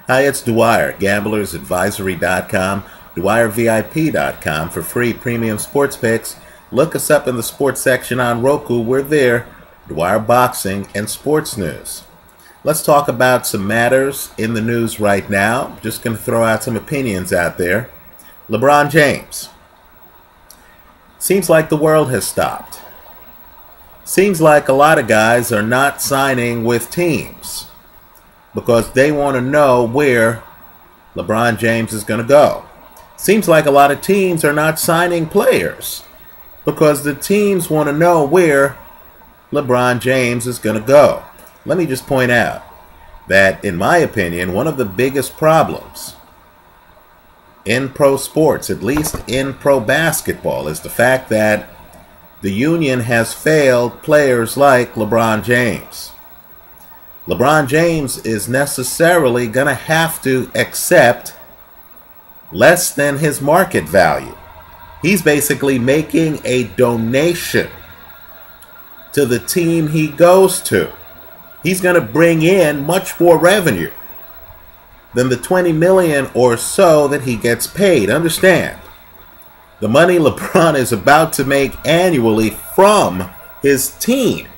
Hi, it's Dwyer, gamblersadvisory.com, DwyerVIP.com for free premium sports picks. Look us up in the sports section on Roku. We're there. Dwyer Boxing and Sports News. Let's talk about some matters in the news right now. Just going to throw out some opinions out there. LeBron James. Seems like the world has stopped. Seems like a lot of guys are not signing with teams because they want to know where LeBron James is going to go. Seems like a lot of teams are not signing players because the teams want to know where LeBron James is going to go. Let me just point out that, in my opinion, one of the biggest problems in pro sports, at least in pro basketball, is the fact that the union has failed players like LeBron James. LeBron James is necessarily going to have to accept less than his market value. He's basically making a donation to the team he goes to. He's going to bring in much more revenue than the $20 million or so that he gets paid. Understand, the money LeBron is about to make annually from his team,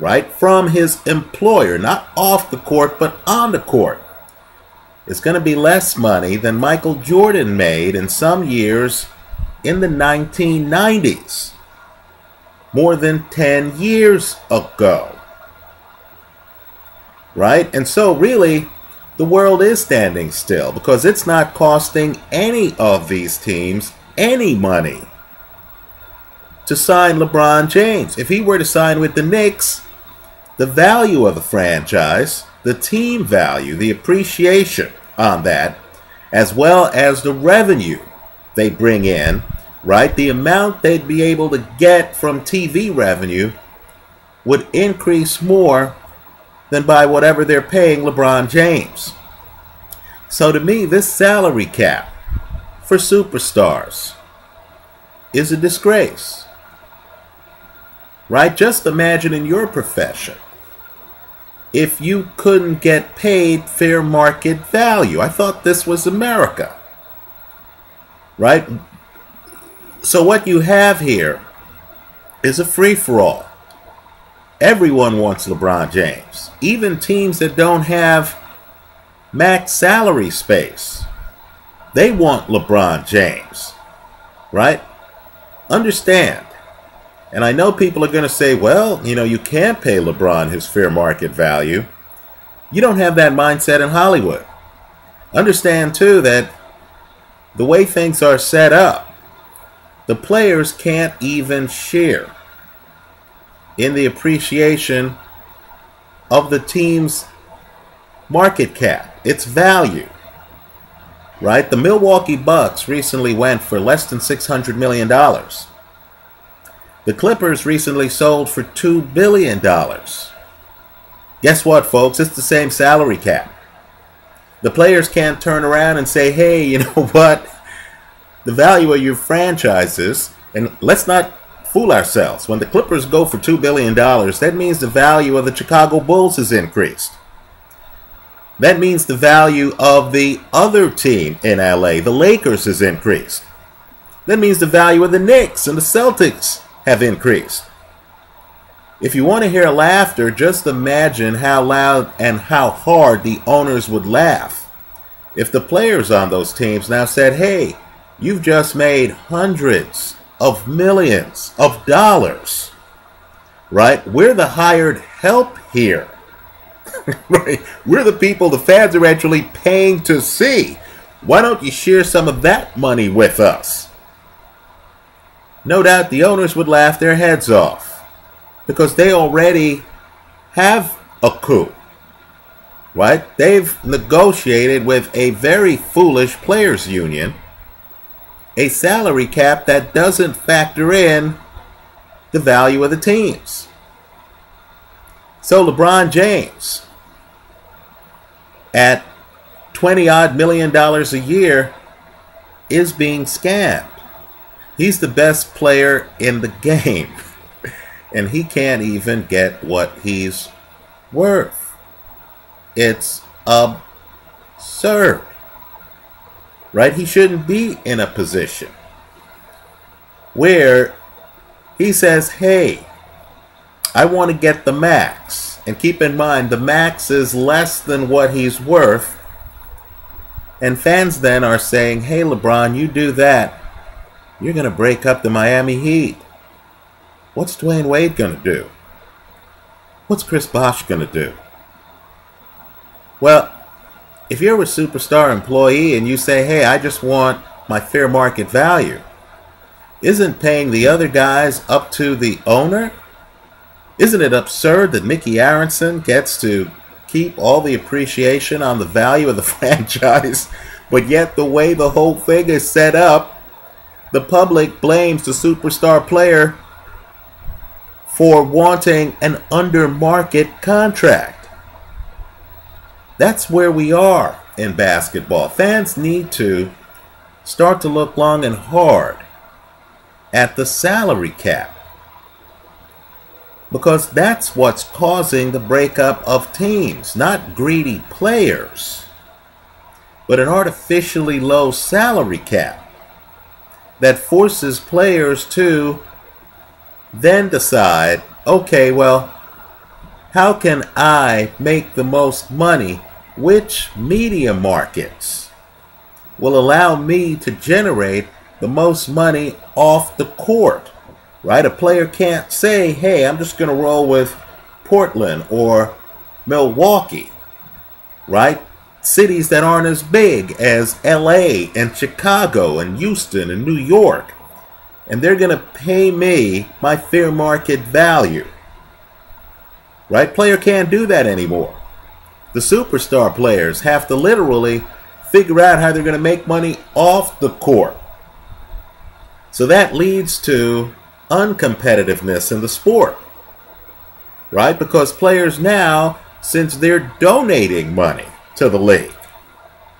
right? From his employer, not off the court, but on the court. It's going to be less money than Michael Jordan made in some years in the 1990s, more than 10 years ago, right? And so really, the world is standing still because it's not costing any of these teams any money to sign LeBron James. If he were to sign with the Knicks, the value of the franchise, the team value, the appreciation on that, as well as the revenue they bring in, right, the amount they'd be able to get from TV revenue would increase more than by whatever they're paying LeBron James. So to me, this salary cap for superstars is a disgrace, right? Just imagine in your profession if you couldn't get paid fair market value. I thought this was America, right? So what you have here is a free-for-all. Everyone wants LeBron James, even teams that don't have max salary space. They want LeBron James, right? Understand. And I know people are going to say, well, you can't pay LeBron his fair market value. You don't have that mindset in Hollywood. Understand, too, that the way things are set up, the players can't even share in the appreciation of the team's market cap, its value, right? The Milwaukee Bucks recently went for less than $600 million. The Clippers recently sold for $2 billion. Guess what, folks? It's the same salary cap. The players can't turn around and say, hey, you know what? The value of your franchises, and let's not fool ourselves. When the Clippers go for $2 billion, that means the value of the Chicago Bulls is increased. That means the value of the other team in LA, the Lakers, is increased. That means the value of the Knicks and the Celtics have increased. If you want to hear laughter, just imagine how loud and how hard the owners would laugh if the players on those teams now said, hey, you've just made hundreds of millions of dollars, right? We're the hired help here. Right? We're the people the fans are actually paying to see. Why don't you share some of that money with us? No doubt the owners would laugh their heads off because they already have a coup, right? They've negotiated with a very foolish players union a salary cap that doesn't factor in the value of the teams. So LeBron James, at $20-odd million a year, is being scammed. He's the best player in the game, and he can't even get what he's worth. It's absurd. Right? He shouldn't be in a position where he says, hey, I want to get the max. And keep in mind, the max is less than what he's worth. And fans then are saying, hey, LeBron, you do that, you're going to break up the Miami Heat. What's Dwayne Wade going to do? What's Chris Bosh going to do? Well, if you're a superstar employee and you say, hey, I just want my fair market value, isn't paying the other guys up to the owner? Isn't it absurd that Mickey Aronson gets to keep all the appreciation on the value of the franchise, but yet the way the whole thing is set up, the public blames the superstar player for wanting an under-market contract? That's where we are in basketball. Fans need to start to look long and hard at the salary cap, because that's what's causing the breakup of teams. Not greedy players, but an artificially low salary cap that forces players to then decide, okay, well, how can I make the most money? Which media markets will allow me to generate the most money off the court? Right? A player can't say, hey, I'm just going to roll with Portland or Milwaukee. Right? Cities that aren't as big as LA and Chicago and Houston and New York. And they're going to pay me my fair market value. Right? Player can't do that anymore. The superstar players have to literally figure out how they're going to make money off the court. So that leads to uncompetitiveness in the sport. Right? Because players now, since they're donating money to the league,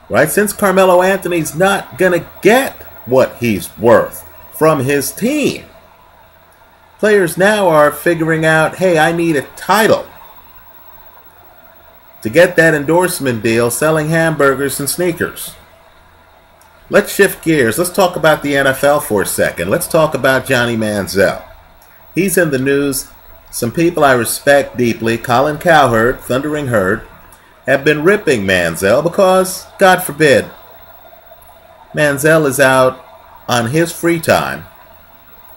right? Since Carmelo Anthony's not going to get what he's worth from his team, players now are figuring out, hey, I need a title to get that endorsement deal selling hamburgers and sneakers. Let's shift gears. Let's talk about the NFL for a second. Let's talk about Johnny Manziel. He's in the news. Some people I respect deeply, Colin Cowherd, Thundering Herd, have been ripping Manziel because, God forbid, Manziel is out on his free time,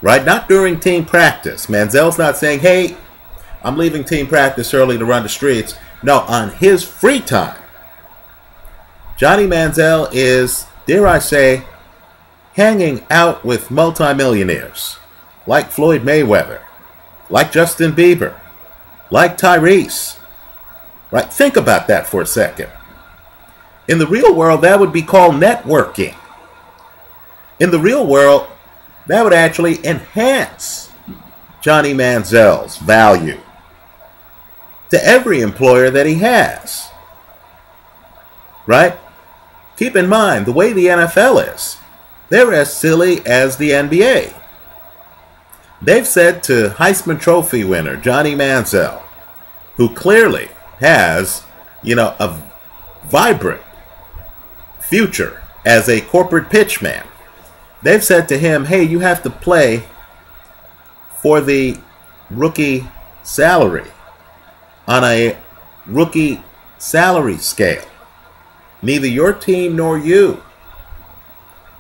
right? Not during team practice. Manziel's not saying, hey, I'm leaving team practice early to run the streets. No, on his free time, Johnny Manziel is, dare I say, hanging out with multimillionaires like Floyd Mayweather, like Justin Bieber, like Tyrese. Right? Think about that for a second. In the real world, that would be called networking. In the real world, that would actually enhance Johnny Manziel's value to every employer that he has. Right? Keep in mind, the way the NFL is, they're as silly as the NBA. They've said to Heisman Trophy winner Johnny Manziel, who clearly has, a vibrant future as a corporate pitchman, they've said to him, hey, you have to play for the rookie salary on a rookie salary scale. Neither your team nor you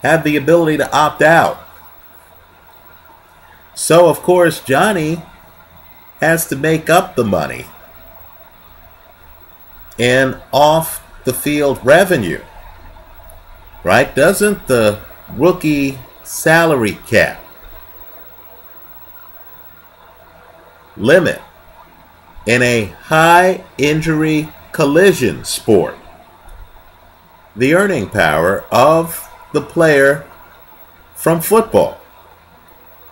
have the ability to opt out. So, of course, Johnny has to make up the money in off-the-field revenue. Right? Doesn't the rookie salary cap limit in a high injury collision sport the earning power of the player from football?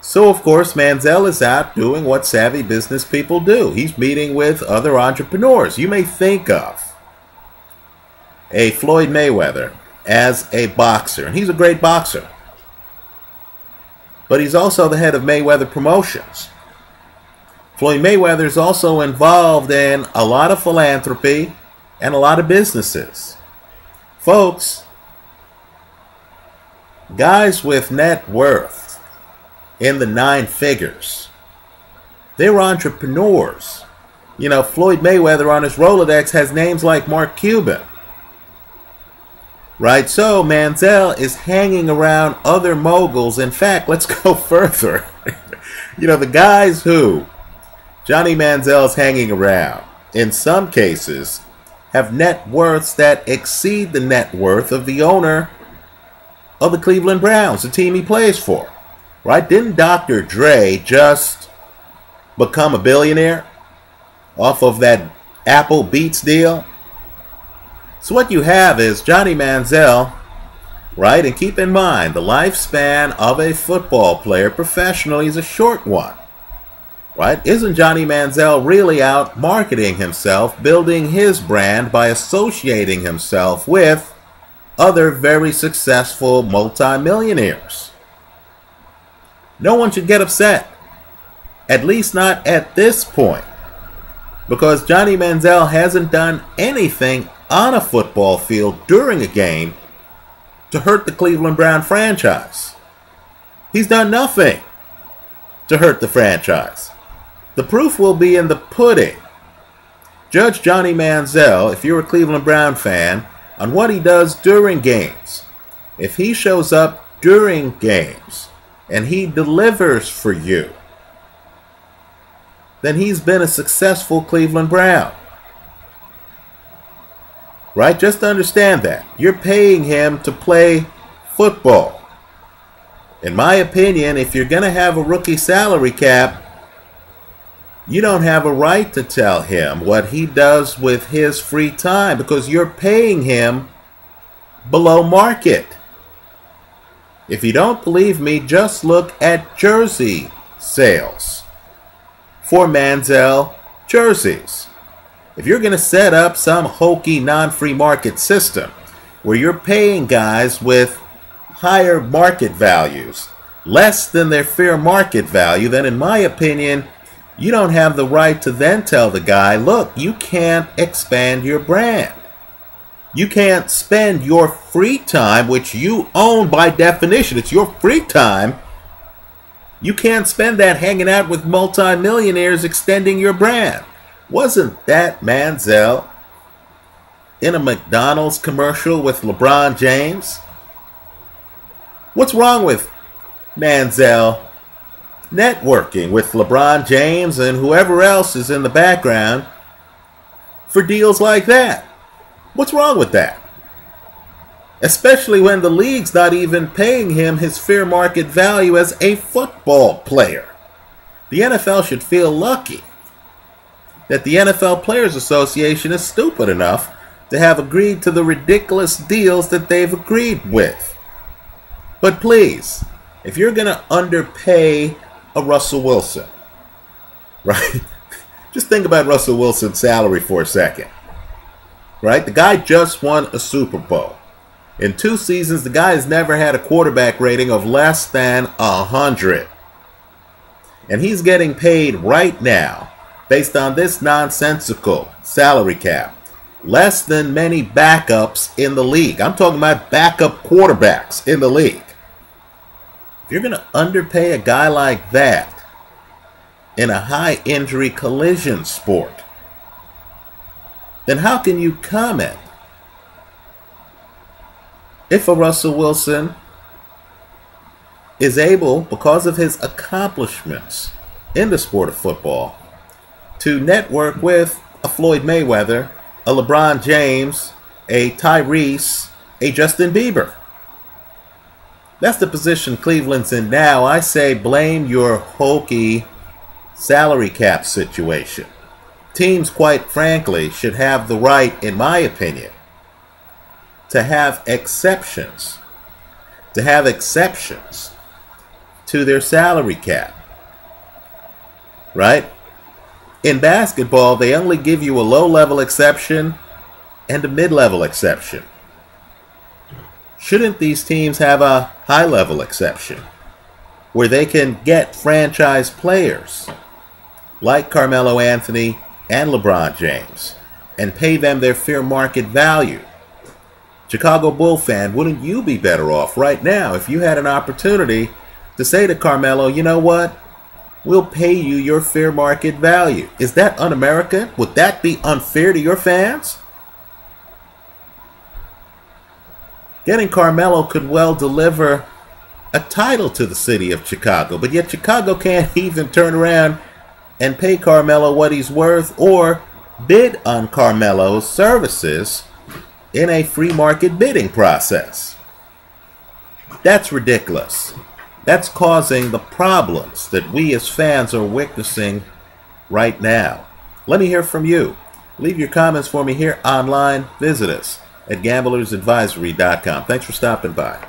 So, of course, Manziel is out doing what savvy business people do. He's meeting with other entrepreneurs. You may think of a Floyd Mayweather as a boxer, and he's a great boxer. But he's also the head of Mayweather Promotions. Floyd Mayweather is also involved in a lot of philanthropy and a lot of businesses. Folks, guys with net worth in the 9 figures, they're entrepreneurs. You know, Floyd Mayweather on his Rolodex has names like Mark Cuban. Right? So Manziel is hanging around other moguls. In fact, let's go further. You know, the guys who Johnny Manziel's hanging around, in some cases, have net worths that exceed the net worth of the owner of the Cleveland Browns, the team he plays for. Right? Didn't Dr. Dre just become a billionaire off of that Apple Beats deal? So what you have is Johnny Manziel, right? And keep in mind, the lifespan of a football player professionally is a short one, right? Isn't Johnny Manziel really out marketing himself, building his brand by associating himself with other very successful multimillionaires? No one should get upset, at least not at this point, because Johnny Manziel hasn't done anything on a football field during a game to hurt the Cleveland Brown franchise. He's done nothing to hurt the franchise. The proof will be in the pudding. Judge Johnny Manziel, if you're a Cleveland Brown fan, on what he does during games. If he shows up during games and he delivers for you, then he's been a successful Cleveland Brown. Right? Just understand that. You're paying him to play football. In my opinion, if you're going to have a rookie salary cap, you don't have a right to tell him what he does with his free time because you're paying him below market. If you don't believe me, just look at jersey sales for Manziel jerseys. If you're going to set up some hokey non-free market system where you're paying guys with higher market values, less than their fair market value, then in my opinion, you don't have the right to then tell the guy, look, you can't expand your brand. You can't spend your free time, which you own by definition. It's your free time. You can't spend that hanging out with multimillionaires extending your brand. Wasn't that Manziel in a McDonald's commercial with LeBron James? What's wrong with Manziel networking with LeBron James and whoever else is in the background for deals like that? What's wrong with that? Especially when the league's not even paying him his fair market value as a football player. The NFL should feel lucky that the NFL Players Association is stupid enough to have agreed to the ridiculous deals that they've agreed with. But please, if you're going to underpay a Russell Wilson, right? Just think about Russell Wilson's salary for a second, right? The guy just won a Super Bowl. In 2 seasons, the guy has never had a quarterback rating of less than 100. And he's getting paid right now, based on this nonsensical salary cap, less than many backups in the league. I'm talking about backup quarterbacks in the league. If you're going to underpay a guy like that in a high injury collision sport, then how can you comment if a Russell Wilson is able, because of his accomplishments in the sport of football, to network with a Floyd Mayweather, a LeBron James, a Tyrese, a Justin Bieber? That's the position Cleveland's in now. I say blame your hokey salary cap situation. Teams, quite frankly, should have the right, in my opinion, to have exceptions. To have exceptions to their salary cap. Right? In basketball, they only give you a low-level exception and a mid-level exception. Shouldn't these teams have a high-level exception where they can get franchise players like Carmelo Anthony and LeBron James and pay them their fair market value Chicago Bull fan, wouldn't you be better off right now if you had an opportunity to say to Carmelo, you know what? We'll pay you your fair market value. Is that un-American? Would that be unfair to your fans? Getting Carmelo could well deliver a title to the city of Chicago, but yet Chicago can't even turn around and pay Carmelo what he's worth or bid on Carmelo's services in a free market bidding process. That's ridiculous. That's causing the problems that we as fans are witnessing right now. Let me hear from you. Leave your comments for me here online. Visit us at gamblersadvisory.com. Thanks for stopping by.